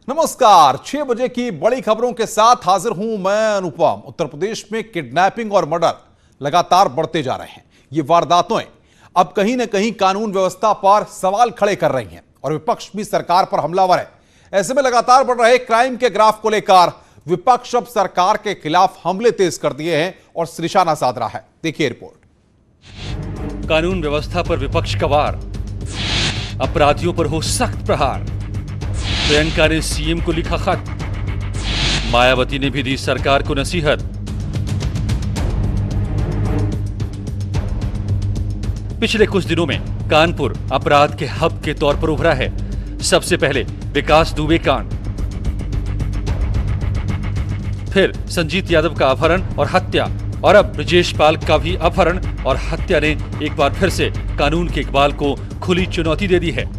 नमस्कार, 6 बजे की बड़ी खबरों के साथ हाजिर हूं मैं अनुपम। उत्तर प्रदेश में किडनैपिंग और मर्डर लगातार बढ़ते जा रहे हैं। ये वारदातें अब कहीं ना कहीं कानून व्यवस्था पर सवाल खड़े कर रही हैं और विपक्ष भी सरकार पर हमलावर है। ऐसे में लगातार बढ़ रहे क्राइम के ग्राफ को लेकर विपक्ष अब सरकार के खिलाफ हमले तेज कर दिए हैं और निशाना साध रहा है। देखिए रिपोर्ट। कानून व्यवस्था पर विपक्ष का वार, अपराधियों पर हो सख्त प्रहार। प्रियंका ने सीएम को लिखा खत, मायावती ने भी दी सरकार को नसीहत। पिछले कुछ दिनों में कानपुर अपराध के हब के तौर पर उभरा है। सबसे पहले विकास दुबे कांड, फिर संजीत यादव का अपहरण और हत्या, और अब ब्रजेश पाल का भी अपहरण और हत्या ने एक बार फिर से कानून के इकबाल को खुली चुनौती दे दी है।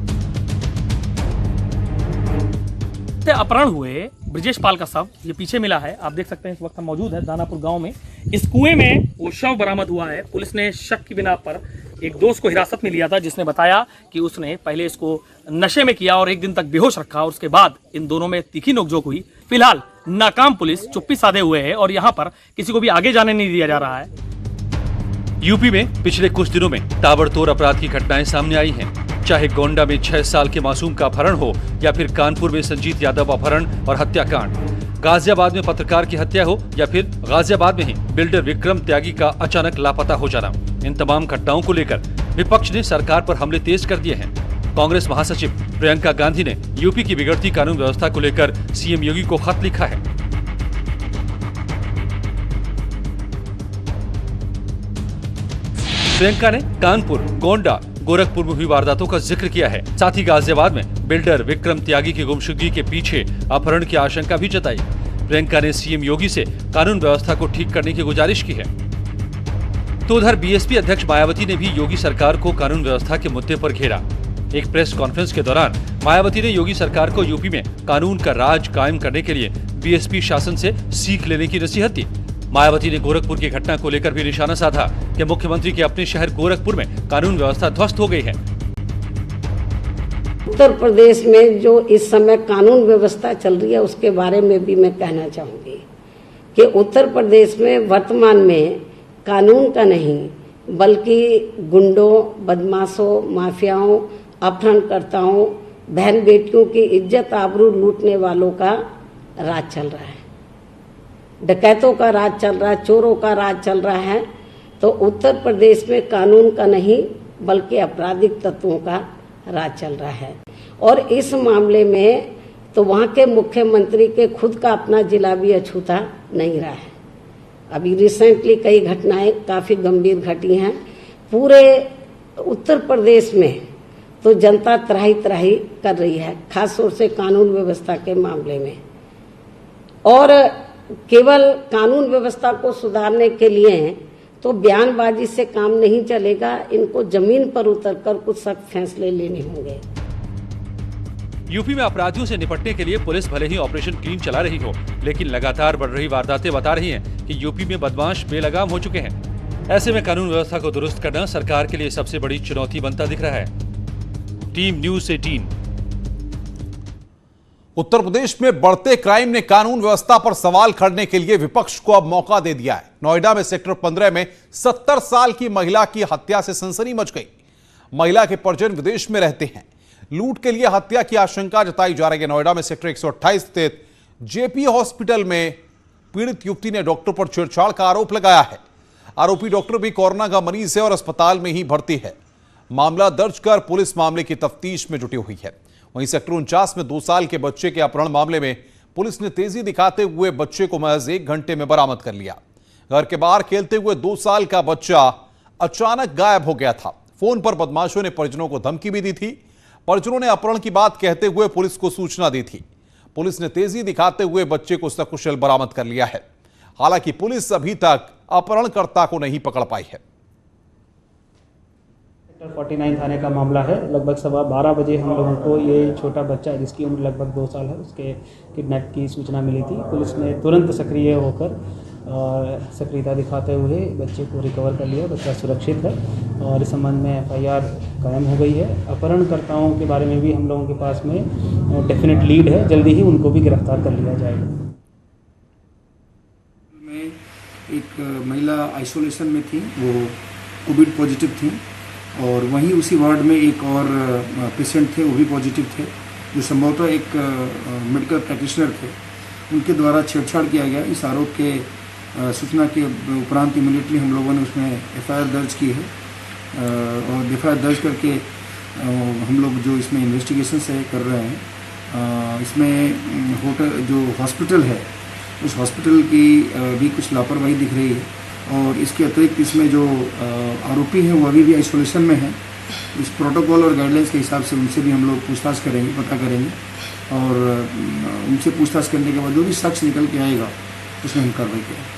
अपहरण हुए ब्रजेश पाल का शव ये पीछे मिला है। आप देख सकते हैं इस वक्त हम मौजूद है दानापुर गांव में। इस कुएं में वो शव बरामद हुआ है। पुलिस ने शक की बिना पर एक दोस्त को हिरासत में लिया था, जिसने बताया कि उसने पहले इसको नशे में किया और एक दिन तक बेहोश रखा और उसके बाद इन दोनों में तीखी नोकझोंक हुई। फिलहाल नाकाम पुलिस चुप्पी साधे हुए है और यहाँ पर किसी को भी आगे जाने नहीं दिया जा रहा है। यूपी में पिछले कुछ दिनों में ताबड़तोड़ अपराध की घटनाएं सामने आई हैं। चाहे गोंडा में 6 साल के मासूम का अपहरण हो या फिर कानपुर में संजीत यादव अपहरण और हत्याकांड, गाजियाबाद में पत्रकार की हत्या हो या फिर गाजियाबाद में ही बिल्डर विक्रम त्यागी का अचानक लापता हो जाना, इन तमाम घटनाओं को लेकर विपक्ष ने सरकार पर हमले तेज कर दिए हैं। कांग्रेस महासचिव प्रियंका गांधी ने यूपी की बिगड़ती कानून व्यवस्था को लेकर सीएम योगी को खत लिखा है। प्रियंका ने कानपुर, गोंडा, गोरखपुर में हुई वारदातों का जिक्र किया है। साथ ही गाजियाबाद में बिल्डर विक्रम त्यागी की गुमशुदगी के पीछे अपहरण की आशंका भी जताई। प्रियंका ने सीएम योगी से कानून व्यवस्था को ठीक करने की गुजारिश की है। तो उधर बीएसपी अध्यक्ष मायावती ने भी योगी सरकार को कानून व्यवस्था के मुद्दे पर घेरा। एक प्रेस कॉन्फ्रेंस के दौरान मायावती ने योगी सरकार को यूपी में कानून का राज कायम करने के लिए बीएसपी शासन से सीख लेने की नसीहत दी। मायावती ने गोरखपुर की घटना को लेकर भी निशाना साधा कि मुख्यमंत्री के अपने शहर गोरखपुर में कानून व्यवस्था ध्वस्त हो गई है। उत्तर प्रदेश में जो इस समय कानून व्यवस्था चल रही है उसके बारे में भी मैं कहना चाहूंगी कि उत्तर प्रदेश में वर्तमान में कानून का नहीं बल्कि गुंडों, बदमाशों, माफियाओं, अपहरणकर्ताओं, बहन बेटियों की इज्जत आबरू लूटने वालों का राज चल रहा है, डकैतों का राज चल रहा है, चोरों का राज चल रहा है। तो उत्तर प्रदेश में कानून का नहीं बल्कि आपराधिक तत्वों का राज चल रहा है। और इस मामले में तो वहाँ के मुख्यमंत्री के खुद का अपना जिला भी अछूता नहीं रहा है। अभी रिसेंटली कई घटनाएं काफ़ी गंभीर घटी हैं। पूरे उत्तर प्रदेश में तो जनता त्राही त्राही कर रही है, खासतौर से कानून व्यवस्था के मामले में। और केवल कानून व्यवस्था को सुधारने के लिए तो बयानबाजी से काम नहीं चलेगा, इनको जमीन पर उतरकर कुछ सख्त फैसले लेने होंगे। यूपी में अपराधियों से निपटने के लिए पुलिस भले ही ऑपरेशन क्लीन चला रही हो, लेकिन लगातार बढ़ रही वारदातें बता रही हैं कि यूपी में बदमाश बेलगाम हो चुके हैं। ऐसे में कानून व्यवस्था को दुरुस्त करना सरकार के लिए सबसे बड़ी चुनौती बनता दिख रहा है। Team news 18। उत्तर प्रदेश में बढ़ते क्राइम ने कानून व्यवस्था पर सवाल खड़ने के लिए विपक्ष को अब मौका दे दिया है। नोएडा में सेक्टर 15 में 70 साल की महिला की हत्या से सनसनी मच गई। महिला के परिजन विदेश में रहते हैं। लूट के लिए हत्या की आशंका जताई जा रही है। नोएडा में सेक्टर 128 स्थित जेपी हॉस्पिटल में पीड़ित युवती ने डॉक्टर पर छेड़छाड़ का आरोप लगाया है। आरोपी डॉक्टर भी कोरोना का मरीज है और अस्पताल में ही भर्ती है। मामला दर्ज कर पुलिस मामले की तफ्तीश में जुटी हुई है। वहीं सेक्टर 49 में 2 साल के बच्चे के अपहरण मामले में पुलिस ने तेजी दिखाते हुए बच्चे को महज 1 घंटे में बरामद कर लिया। घर के बाहर खेलते हुए 2 साल का बच्चा अचानक गायब हो गया था। फोन पर बदमाशों ने परिजनों को धमकी भी दी थी। परिजनों ने अपहरण की बात कहते हुए पुलिस को सूचना दी थी। पुलिस ने तेजी दिखाते हुए बच्चे को सकुशल बरामद कर लिया है। हालांकि पुलिस अभी तक अपहरणकर्ता को नहीं पकड़ पाई है। सेक्टर 49 थाने का मामला है। लगभग 12:15 बजे हम लोगों को ये छोटा बच्चा जिसकी उम्र लगभग 2 साल है उसके किडनैप की सूचना मिली थी। पुलिस ने तुरंत सक्रिय होकर और सक्रियता दिखाते हुए बच्चे को रिकवर कर लिया। बच्चा सुरक्षित है और इस संबंध में FIR कायम हो गई है। अपहरणकर्ताओं के बारे में भी हम लोगों के पास में डेफिनेट लीड है, जल्दी ही उनको भी गिरफ्तार कर लिया जाएगा। में एक महिला आइसोलेशन में थी, वो कोविड पॉजिटिव थी, और वहीं उसी वार्ड में एक और पेशेंट थे, वो भी पॉजिटिव थे, जो संभवतः एक मेडिकल प्रैक्टिशनर थे। उनके द्वारा छेड़छाड़ किया गया। इस आरोप के सूचना के उपरांत इमीडिएटली हम लोगों ने उसमें FIR दर्ज की है, और FIR दर्ज करके हम लोग जो इसमें इन्वेस्टिगेशन से कर रहे हैं। इसमें होटल जो हॉस्पिटल है, उस हॉस्पिटल की भी कुछ लापरवाही दिख रही है, और इसके अतिरिक्त इसमें जो आरोपी हैं वो अभी भी आइसोलेशन में हैं। इस प्रोटोकॉल और गाइडलाइंस के हिसाब से उनसे भी हम लोग पूछताछ करेंगे, पता करेंगे, और उनसे पूछताछ करने के बाद जो भी शख्स निकल के आएगा उसमें हम कार्रवाई करेंगे।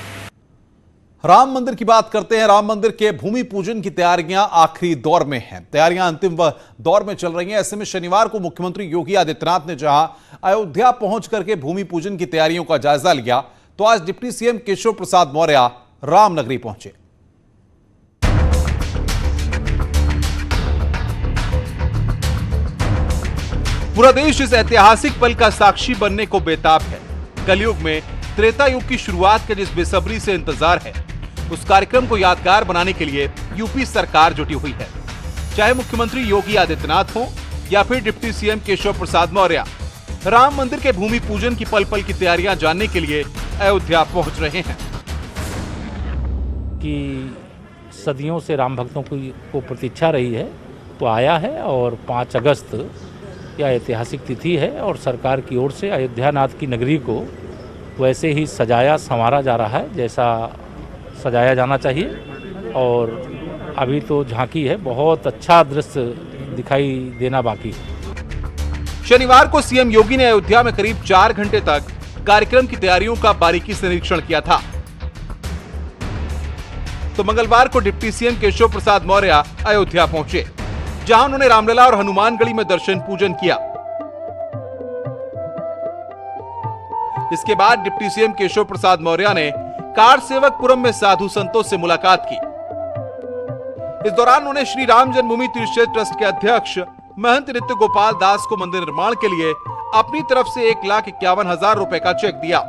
राम मंदिर की बात करते हैं। राम मंदिर के भूमि पूजन की तैयारियां आखिरी दौर में हैं। तैयारियां अंतिम दौर में चल रही हैं। ऐसे में शनिवार को मुख्यमंत्री योगी आदित्यनाथ ने जहां अयोध्या पहुंच करके भूमि पूजन की तैयारियों का जायजा लिया, तो आज डिप्टी CM केशव प्रसाद मौर्य रामनगरी पहुंचे। पूरा देश इस ऐतिहासिक पल का साक्षी बनने को बेताब है। कलयुग में त्रेता युग की शुरुआत के जिस बेसब्री से इंतजार है, उस कार्यक्रम को यादगार बनाने के लिए यूपी सरकार जुटी हुई है। चाहे मुख्यमंत्री योगी आदित्यनाथ हो या फिर डिप्टी CM केशव प्रसाद मौर्य, राम मंदिर के भूमि पूजन की पल पल की तैयारियां जानने के लिए अयोध्या पहुंच रहे हैं। कि सदियों से राम भक्तों को प्रतीक्षा रही है, तो आया है, और 5 अगस्त यह ऐतिहासिक तिथि है, और सरकार की ओर से अयोध्यानाथ की नगरी को वैसे ही सजाया संवारा जा रहा है जैसा सजाया जाना चाहिए। और अभी तो झांकी है, बहुत अच्छा दृश्य दिखाई देना बाकी है। शनिवार को CM योगी ने अयोध्या में करीब 4 घंटे तक कार्यक्रम की तैयारियों का बारीकी से निरीक्षण किया था। तो मंगलवार को डिप्टी CM केशव प्रसाद मौर्य अयोध्या पहुंचे, जहां उन्होंने रामलला और हनुमानगढ़ी में दर्शन पूजन किया। इसके बाद डिप्टी CM केशव प्रसाद मौर्य ने कार सेवकपुरम में साधु संतों से मुलाकात की। इस दौरान उन्होंने श्री राम जन्मभूमि तीर्थ क्षेत्र ट्रस्ट के अध्यक्ष महंत नित्य गोपाल दास को मंदिर निर्माण के लिए अपनी तरफ से 1,51,000 रुपए का चेक दिया।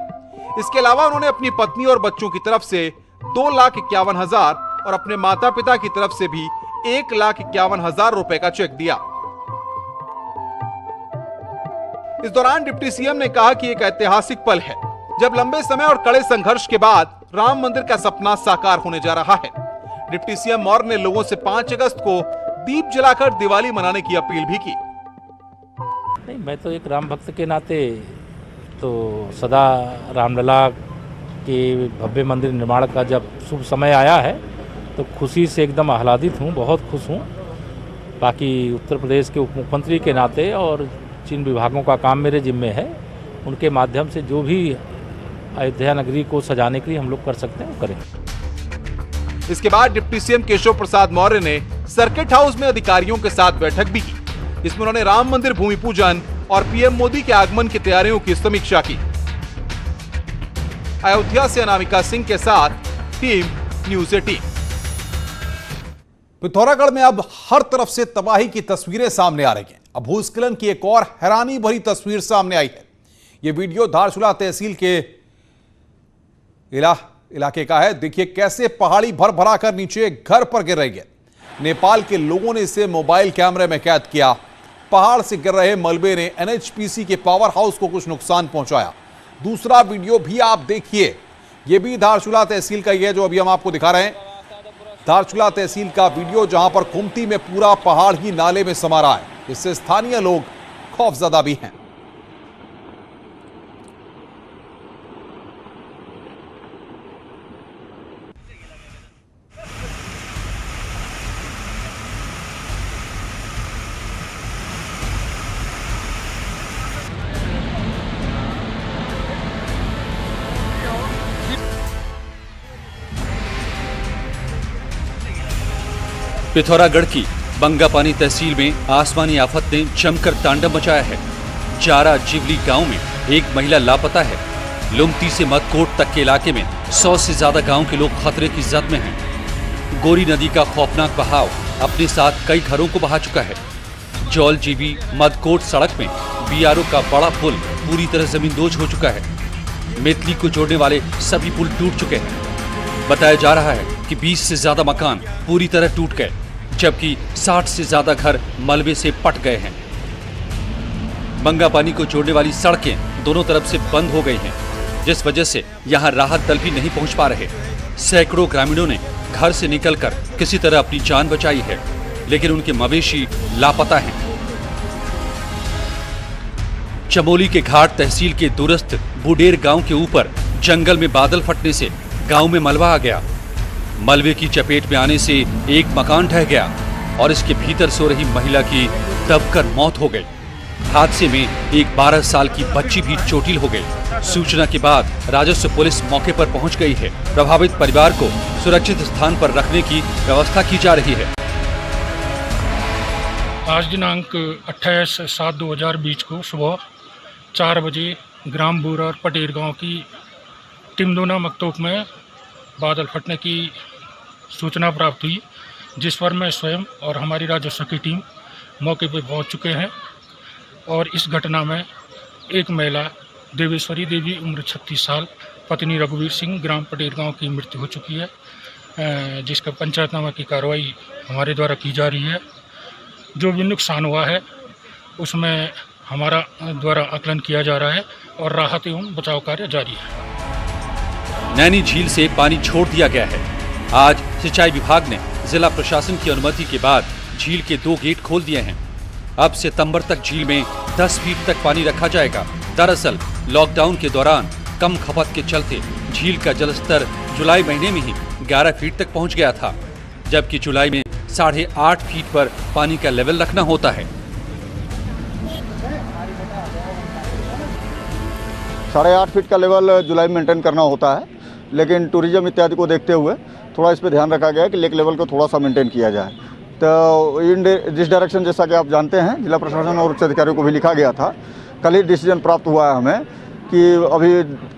इसके अलावा उन्होंने अपनी पत्नी और बच्चों की तरफ से 2,51,000 और अपने माता पिता की तरफ से भी 1,51,000 रुपए का चेक दिया। इस दौरान डिप्टी CM ने कहा कि एक ऐतिहासिक पल है, जब लंबे समय और कड़े संघर्ष के बाद राम मंदिर का सपना साकार होने जा रहा है। डिप्टी CM मौर्य ने लोगों से 5 अगस्त को दीप जलाकर दिवाली मनाने की अपील भी की। नहीं, मैं तो एक राम भक्त के नाते तो सदा रामलला के भव्य मंदिर निर्माण का जब शुभ समय आया है तो खुशी से एकदम आह्लादित हूँ, बहुत खुश हूँ। बाकी उत्तर प्रदेश के उप मुख्यमंत्री के नाते और जिन विभागों का काम मेरे जिम्मे है, उनके माध्यम से जो भी अयोध्या नगरी को सजाने के लिए हम लोग कर सकते हैं वो करें। इसके बाद डिप्टी CM केशव प्रसाद मौर्य ने सर्किट हाउस में अधिकारियों के साथ बैठक भी की, जिसमें उन्होंने राम मंदिर भूमि पूजन और PM मोदी के आगमन की तैयारियों की समीक्षा की। अयोध्या से अनामिका सिंह के साथ टीम न्यूज़ 18। पिथौरागढ़ में अब हर तरफ से तबाही की तस्वीरें सामने आ रही हैं। अब भूस्खलन की एक और हैरानी भरी तस्वीर सामने आई है। यह वीडियो धारचूला तहसील के इलाके का है। देखिए कैसे पहाड़ी भर भरा कर नीचे घर पर गिर रही है। नेपाल के लोगों ने इसे मोबाइल कैमरे में कैद किया। पहाड़ से गिर रहे मलबे ने NHPC के पावर हाउस को कुछ नुकसान पहुंचाया। दूसरा वीडियो भी आप देखिए, यह भी धारचूला तहसील का ही है जो अभी हम आपको दिखा रहे हैं। धारचूला तहसील का वीडियो जहां पर कुमती में पूरा पहाड़ ही नाले में समा रहा है। इससे स्थानीय लोग खौफजदा भी हैं। पिथौरागढ़ की बंगापानी तहसील में आसमानी आफत ने जमकर तांडव मचाया है। जारा जिवली गांव में एक महिला लापता है। लुमती से मदकोट तक के इलाके में 100 से ज्यादा गांव के लोग खतरे की जद में हैं। गोरी नदी का खौफनाक बहाव अपने साथ कई घरों को बहा चुका है। जौल जीबी मदकोट सड़क में बीआरओ का बड़ा पुल पूरी तरह जमींदोज हो चुका है। मेतली को जोड़ने वाले सभी पुल टूट चुके हैं। बताया जा रहा है कि 20 से ज्यादा मकान पूरी तरह टूट गए, जबकि 60 से ज्यादा घर मलबे से पट गए हैं। बंगापानी को जोड़ने वाली सड़कें दोनों तरफ से बंद हो गई हैं, जिस वजह से यहां राहत दल भी नहीं पहुंच पा रहे। सैकड़ों ग्रामीणों ने घर से निकलकर किसी तरह अपनी जान बचाई है, लेकिन उनके मवेशी लापता हैं। चमोली के घाट तहसील के दूरस्थ बुडेर गांव के ऊपर जंगल में बादल फटने से गांव में मलबा आ गया। मलबे की चपेट में आने से एक मकान ढह गया और इसके भीतर सो रही महिला की दबकर मौत हो गई। हादसे में एक 12 साल की बच्ची भी चोटिल हो गई। सूचना के बाद राजस्व पुलिस मौके पर पहुंच गई है। प्रभावित परिवार को सुरक्षित स्थान पर रखने की व्यवस्था की जा रही है। आज दिनांक 28/7/2020 को सुबह 4 बजे ग्राम बूरा और पटेर गांव की टिमदोना मकतोक में बादल फटने की सूचना प्राप्त हुई, जिस पर मैं स्वयं और हमारी राजस्व की टीम मौके पर पहुंच चुके हैं। और इस घटना में एक महिला देवेश्वरी देवी उम्र 36 साल पत्नी रघुवीर सिंह ग्राम पटेर गांव की मृत्यु हो चुकी है, जिसका पंचायतनामा की कार्रवाई हमारे द्वारा की जा रही है। जो भी नुकसान हुआ है उसमें हमारा द्वारा आकलन किया जा रहा है और राहत एवं बचाव कार्य जारी है। नैनी झील से पानी छोड़ दिया गया है। आज सिंचाई विभाग ने जिला प्रशासन की अनुमति के बाद झील के 2 गेट खोल दिए हैं। अब सितंबर तक झील में 10 फीट तक पानी रखा जाएगा। दरअसल लॉकडाउन के दौरान कम खपत के चलते झील का जलस्तर जुलाई महीने में ही 11 फीट तक पहुंच गया था, जबकि जुलाई में 8.5 फीट पर पानी का लेवल रखना होता है। 8.5 फीट का लेवल जुलाई में मेंटेन करना होता है, लेकिन टूरिज्म इत्यादि को देखते हुए थोड़ा इस पर ध्यान रखा गया है कि लेक लेवल को थोड़ा सा मेंटेन किया जाए। तो जिस डायरेक्शन, जैसा कि आप जानते हैं, जिला प्रशासन और उच्च अधिकारियों को भी लिखा गया था। कल ही डिसीजन प्राप्त हुआ है हमें कि अभी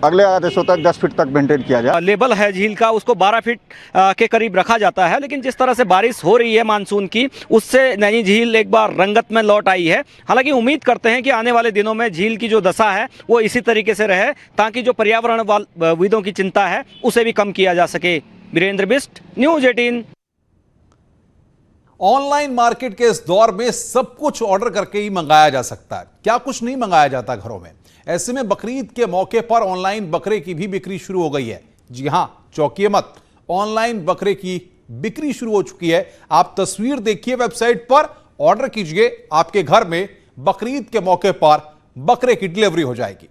अगले आदेशों तक 10 फीट तक मेंटेन किया जाए। लेवल है झील का, उसको 12 फीट के करीब रखा जाता है, लेकिन जिस तरह से बारिश हो रही है मानसून की, उससे नैनी झील एक बार रंगत में लौट आई है। हालांकि उम्मीद करते हैं कि आने वाले दिनों में झील की जो दशा है वो इसी तरीके से रहे, ताकि जो पर्यावरणविदों की चिंता है उसे भी कम किया जा सके। Virendra Bisht, news 18। Online market के इस दौर में सब कुछ ऑर्डर करके ही मंगाया जा सकता है, क्या कुछ नहीं मंगाया जाता घरों में। ऐसे में बकरीद के मौके पर ऑनलाइन बकरे की भी बिक्री शुरू हो गई है। जी हां, चौंकिए मत, ऑनलाइन बकरे की बिक्री शुरू हो चुकी है। आप तस्वीर देखिए वेबसाइट पर, ऑर्डर कीजिए, आपके घर में बकरीद के मौके पर बकरे की डिलीवरी हो जाएगी।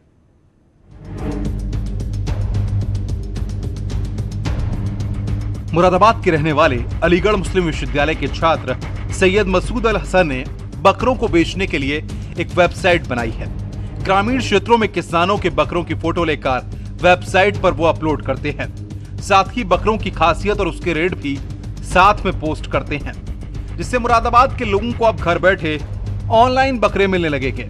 मुरादाबाद के रहने वाले अलीगढ़ मुस्लिम विश्वविद्यालय के छात्र सैयद मसूद अल हसन ने बकरों को बेचने के लिए एक वेबसाइट बनाई है। ग्रामीण क्षेत्रों में किसानों के बकरों की फोटो लेकर वेबसाइट पर वो अपलोड करते हैं। साथ ही बकरों की खासियत और उसके रेट भी साथ में पोस्ट करते हैं, जिससे मुरादाबाद के लोगों को अब घर बैठे ऑनलाइन बकरे मिलने लगेंगे।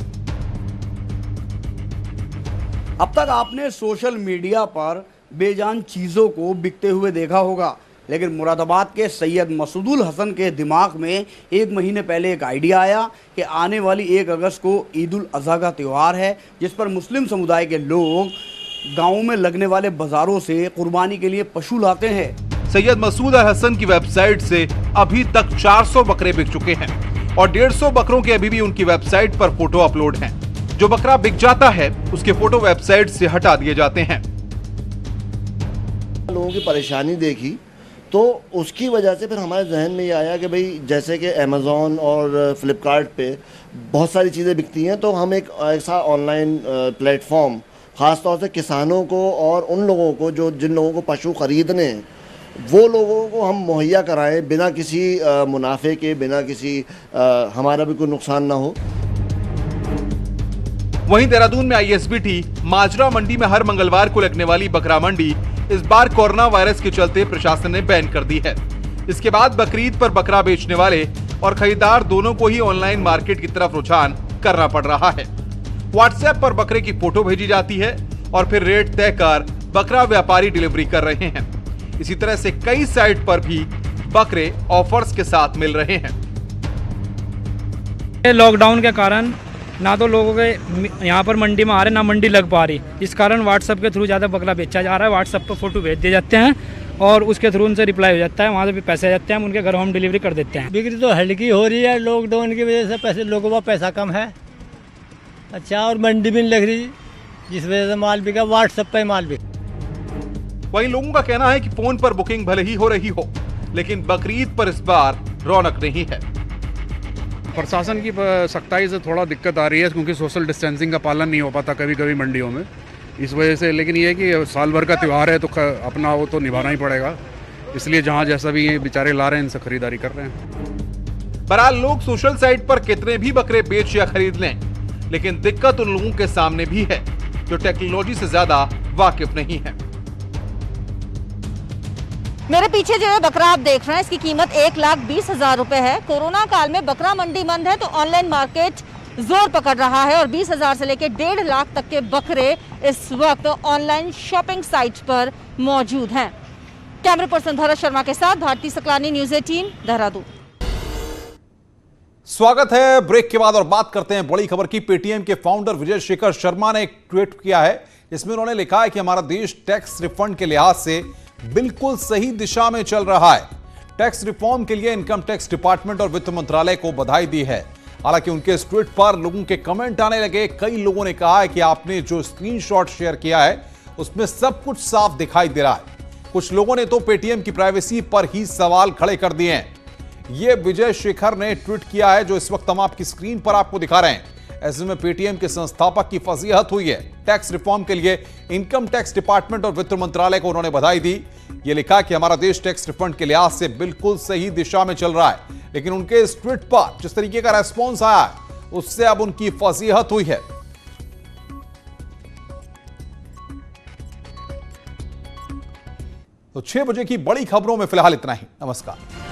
अब तक आपने सोशल मीडिया पर बेजान चीज़ों को बिकते हुए देखा होगा, लेकिन मुरादाबाद के सैयद मसूदुल हसन के दिमाग में 1 महीने पहले एक आइडिया आया कि आने वाली 1 अगस्त को ईद उल अज़हा का त्यौहार है, जिस पर मुस्लिम समुदाय के लोग गाँव में लगने वाले बाज़ारों से कुर्बानी के लिए पशु लाते हैं। सैयद मसूद अल हसन की वेबसाइट से अभी तक 400 बकरे बिक चुके हैं और 150 बकरों के अभी भी उनकी वेबसाइट पर फोटो अपलोड हैं। जो बकरा बिक जाता है उसके फोटो वेबसाइट से हटा दिए जाते हैं। लोगों की परेशानी देखी तो उसकी वजह से फिर हमारे जहन में ये आया कि भाई जैसे कि अमेज़ॉन और फ्लिपकार्ट पे बहुत सारी चीज़ें बिकती हैं, तो हम एक ऐसा ऑनलाइन प्लेटफॉर्म ख़ास तौर से किसानों को और उन लोगों को जो जिन लोगों को पशु ख़रीदने हैं, वो लोगों को हम मुहैया कराएं बिना किसी मुनाफे के, बिना किसी हमारा भी कोई नुकसान ना हो। वहीं देहरादून में ISBT माजरा मंडी में हर मंगलवार को लगने वाली बकरा मंडी इस बार कोरोना वायरस के चलते प्रशासन ने बैन कर दी है। इसके बाद बकरीद पर बकरा बेचने वाले और खरीदार दोनों को ही ऑनलाइन मार्केट की तरफ रुझान करना पड़ रहा है। व्हाट्सएप पर बकरे की फोटो भेजी जाती है और फिर रेट तय कर बकरा व्यापारी डिलीवरी कर रहे हैं। इसी तरह से कई साइट पर भी बकरे ऑफर्स के साथ मिल रहे हैं। लॉकडाउन के कारण ना तो लोगों के यहाँ पर मंडी में आ रहे, ना मंडी लग पा रही। इस कारण व्हाट्सएप के थ्रू ज़्यादा बकरा बेचा जा रहा है। व्हाट्सएप पर फोटो भेज दिए जाते हैं और उसके थ्रू उनसे रिप्लाई हो जाता है, वहाँ से भी पैसे आ जाते हैं, हम उनके घर होम डिलीवरी कर देते हैं। बिक्री तो हल्की हो रही है, लॉकडाउन की वजह से पैसे लोगों का पैसा कम है। अच्छा, और मंडी भी नहीं लग रही, जिस वजह से माल बिका, व्हाट्सएप पे माल बिका। वहीं लोगों का कहना है कि फोन पर बुकिंग भले ही हो रही हो, लेकिन बकरीद पर इस बार रौनक नहीं है। प्रशासन की सख्ताई से थोड़ा दिक्कत आ रही है, क्योंकि सोशल डिस्टेंसिंग का पालन नहीं हो पाता कभी कभी मंडियों में, इस वजह से। लेकिन ये है कि साल भर का त्यौहार है तो अपना वो तो निभाना ही पड़ेगा, इसलिए जहाँ जैसा भी ये बेचारे ला रहे हैं इनसे खरीदारी कर रहे हैं। बहरहाल लोग सोशल साइट पर कितने भी बकरे बेच या खरीद लें, लेकिन दिक्कत उन लोगों के सामने भी है जो टेक्नोलॉजी से ज्यादा वाकिफ नहीं है। मेरे पीछे जो है बकरा आप देख रहे हैं, इसकी कीमत 1,20,000 रुपए है। कोरोना काल में बकरा मंडी बंद है तो ऑनलाइन मार्केट जोर पकड़ रहा है और 20,000 से लेकर 1.5 लाख तक के बकरे इस वक्त ऑनलाइन शॉपिंग साइट पर मौजूद हैं। कैमरा पर्सन भरत शर्मा के साथ भारती सकलानी, न्यूज़ 18, देहरादून। स्वागत है ब्रेक के बाद और बात करते हैं बड़ी खबर की। पेटीएम के फाउंडर विजय शेखर शर्मा ने एक ट्वीट किया है, इसमें उन्होंने लिखा है कि हमारा देश टैक्स रिफंड के लिहाज से बिल्कुल सही दिशा में चल रहा है। टैक्स रिफॉर्म के लिए इनकम टैक्स डिपार्टमेंट और वित्त मंत्रालय को बधाई दी है। हालांकि उनके इस ट्वीट पर लोगों के कमेंट आने लगे। कई लोगों ने कहा है कि आपने जो स्क्रीनशॉट शेयर किया है उसमें सब कुछ साफ दिखाई दे रहा है। कुछ लोगों ने तो पेटीएम की प्राइवेसी पर ही सवाल खड़े कर दिए हैं। यह विजय शेखर ने ट्वीट किया है जो इस वक्त हम आपकी स्क्रीन पर आपको दिखा रहे हैं। ऐसे में पेटीएम के संस्थापक की फजीहत हुई है। टैक्स रिफॉर्म के लिए इनकम टैक्स डिपार्टमेंट और वित्त मंत्रालय को उन्होंने बधाई दी। ये लिखा कि हमारा देश टैक्स रिफंड के लिहाज से बिल्कुल सही दिशा में चल रहा है। लेकिन उनके इस ट्वीट पर जिस तरीके का रेस्पॉन्स आया है उससे अब उनकी फजीहत हुई है। तो 6 बजे की बड़ी खबरों में फिलहाल इतना ही। नमस्कार।